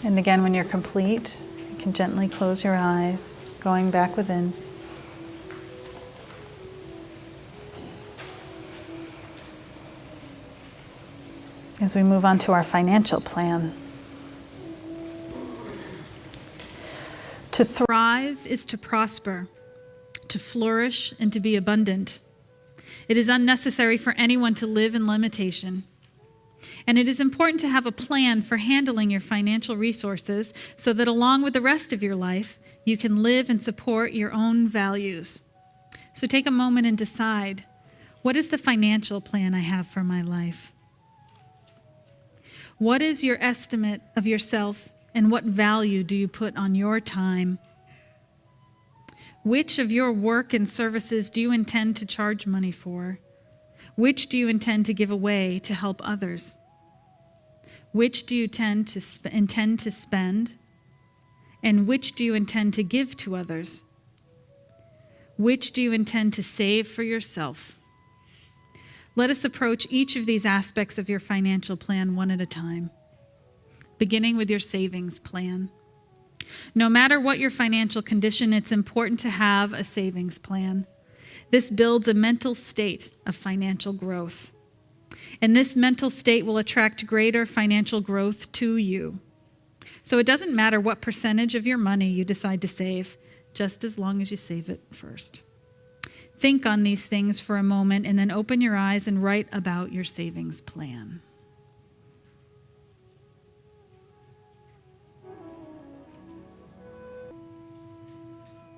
And again, when you're complete, you can gently close your eyes, going back within. As we move on to our financial plan. To thrive is to prosper, to flourish, and to be abundant. It is unnecessary for anyone to live in limitation. And it is important to have a plan for handling your financial resources so that along with the rest of your life, you can live and support your own values. So take a moment and decide, what is the financial plan I have for my life? What is your estimate of yourself, and what value do you put on your time? Which of your work and services do you intend to charge money for? Which do you intend to give away to help others? Which do you intend to spend? And which do you intend to give to others? Which do you intend to save for yourself? Let us approach each of these aspects of your financial plan one at a time, beginning with your savings plan. No matter what your financial condition, it's important to have a savings plan. This builds a mental state of financial growth. And this mental state will attract greater financial growth to you. So it doesn't matter what percentage of your money you decide to save, just as long as you save it first. Think on these things for a moment and then open your eyes and write about your savings plan.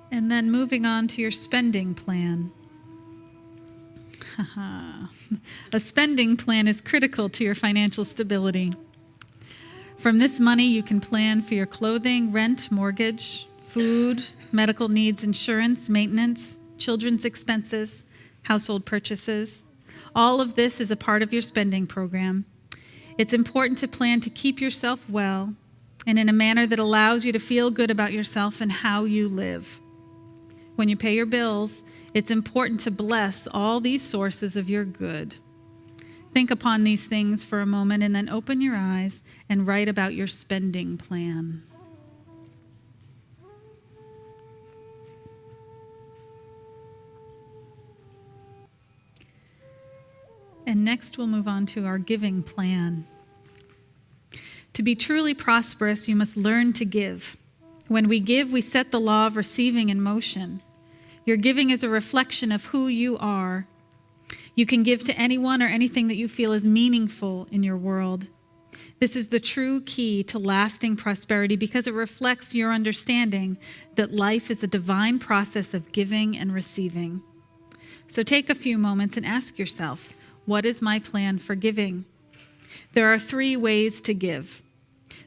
And then moving on to your spending plan. A spending plan is critical to your financial stability. From this money, you can plan for your clothing, rent, mortgage, food, medical needs, insurance, maintenance, children's expenses, household purchases. All of this is a part of your spending program. It's important to plan to keep yourself well and in a manner that allows you to feel good about yourself and how you live. When you pay your bills, it's important to bless all these sources of your good. Think upon these things for a moment and then open your eyes and write about your spending plan. And next we'll move on to our giving plan. To be truly prosperous, you must learn to give. When we give, we set the law of receiving in motion. Your giving is a reflection of who you are. You can give to anyone or anything that you feel is meaningful in your world. This is the true key to lasting prosperity because it reflects your understanding that life is a divine process of giving and receiving. So take a few moments and ask yourself, what is my plan for giving? There are 3 ways to give.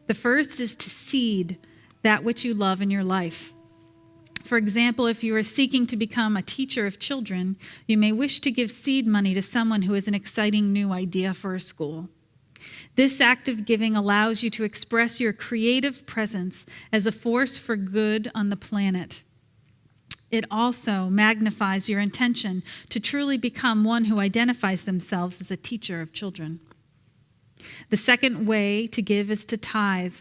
The first is to seed that which you love in your life. For example, if you are seeking to become a teacher of children, you may wish to give seed money to someone who has an exciting new idea for a school. This act of giving allows you to express your creative presence as a force for good on the planet. It also magnifies your intention to truly become one who identifies themselves as a teacher of children. The second way to give is to tithe.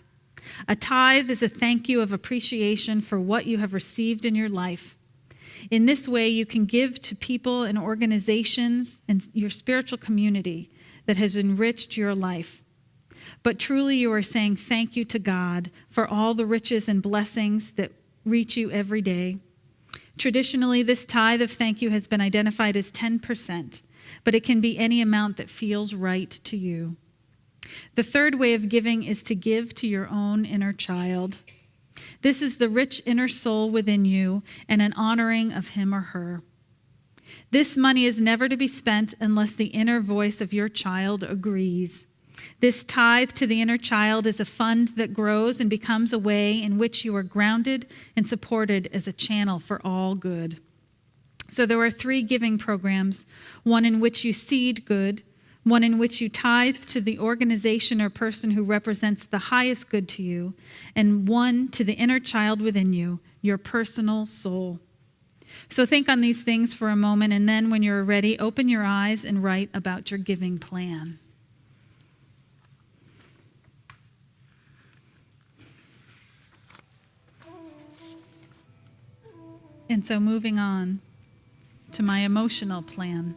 A tithe is a thank you of appreciation for what you have received in your life. In this way, you can give to people and organizations and your spiritual community that has enriched your life. But truly, you are saying thank you to God for all the riches and blessings that reach you every day. Traditionally, this tithe of thank you has been identified as 10%, but it can be any amount that feels right to you. The third way of giving is to give to your own inner child. This is the rich inner soul within you and an honoring of him or her. This money is never to be spent unless the inner voice of your child agrees. This tithe to the inner child is a fund that grows and becomes a way in which you are grounded and supported as a channel for all good. So there are 3 giving programs, one in which you seed good, one in which you tithe to the organization or person who represents the highest good to you, and one to the inner child within you, your personal soul. So think on these things for a moment, and then when you're ready, open your eyes and write about your giving plan. And so moving on to my emotional plan.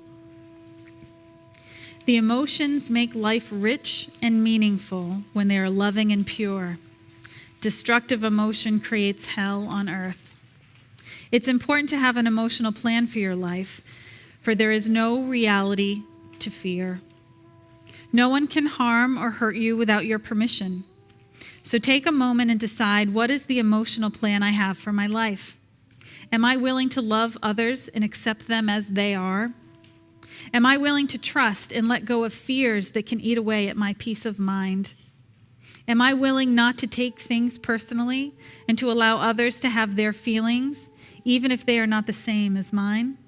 The emotions make life rich and meaningful when they are loving and pure. Destructive emotion creates hell on earth. It's important to have an emotional plan for your life, for there is no reality to fear. No one can harm or hurt you without your permission. So take a moment and decide, what is the emotional plan I have for my life? Am I willing to love others and accept them as they are? Am I willing to trust and let go of fears that can eat away at my peace of mind? Am I willing not to take things personally and to allow others to have their feelings, even if they are not the same as mine?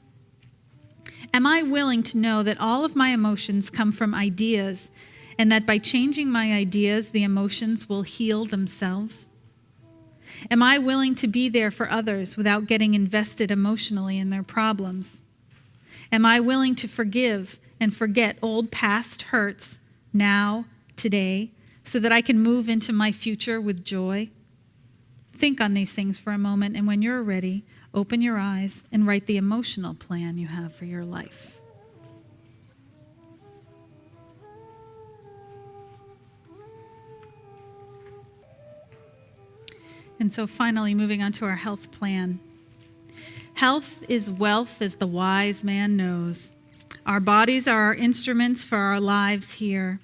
Am I willing to know that all of my emotions come from ideas, and that by changing my ideas, the emotions will heal themselves? Am I willing to be there for others without getting invested emotionally in their problems? Am I willing to forgive and forget old past hurts now, today, so that I can move into my future with joy? Think on these things for a moment, and when you're ready, open your eyes and write the emotional plan you have for your life. And so finally, moving on to our health plan. Health is wealth, as the wise man knows. Our bodies are our instruments for our lives here.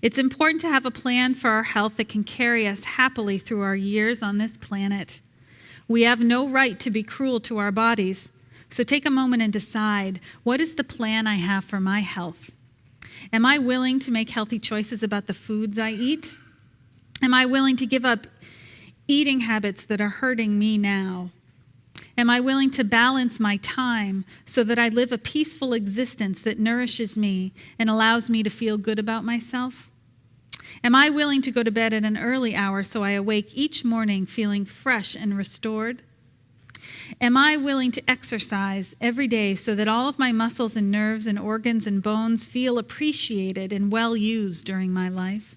It's important to have a plan for our health that can carry us happily through our years on this planet. We have no right to be cruel to our bodies. So take a moment and decide, what is the plan I have for my health? Am I willing to make healthy choices about the foods I eat? Am I willing to give up eating habits that are hurting me now? Am I willing to balance my time so that I live a peaceful existence that nourishes me and allows me to feel good about myself? Am I willing to go to bed at an early hour so I awake each morning feeling fresh and restored? Am I willing to exercise every day so that all of my muscles and nerves and organs and bones feel appreciated and well used during my life?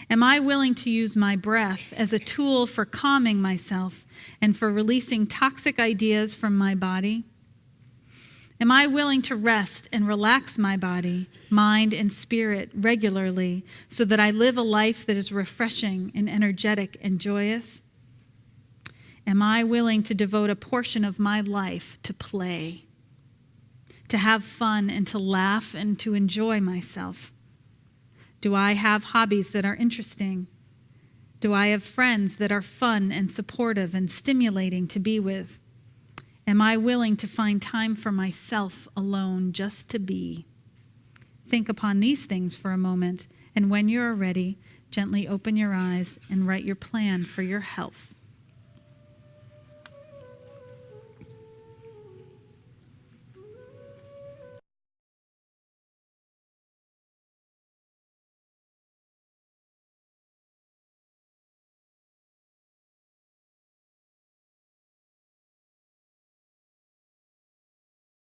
Am I willing to use my breath as a tool for calming myself and for releasing toxic ideas from my body? Am I willing to rest and relax my body, mind, and spirit regularly so that I live a life that is refreshing and energetic and joyous? Am I willing to devote a portion of my life to play, to have fun and to laugh and to enjoy myself? Do I have hobbies that are interesting? Do I have friends that are fun and supportive and stimulating to be with? Am I willing to find time for myself alone just to be? Think upon these things for a moment, and when you are ready, gently open your eyes and write your plan for your health.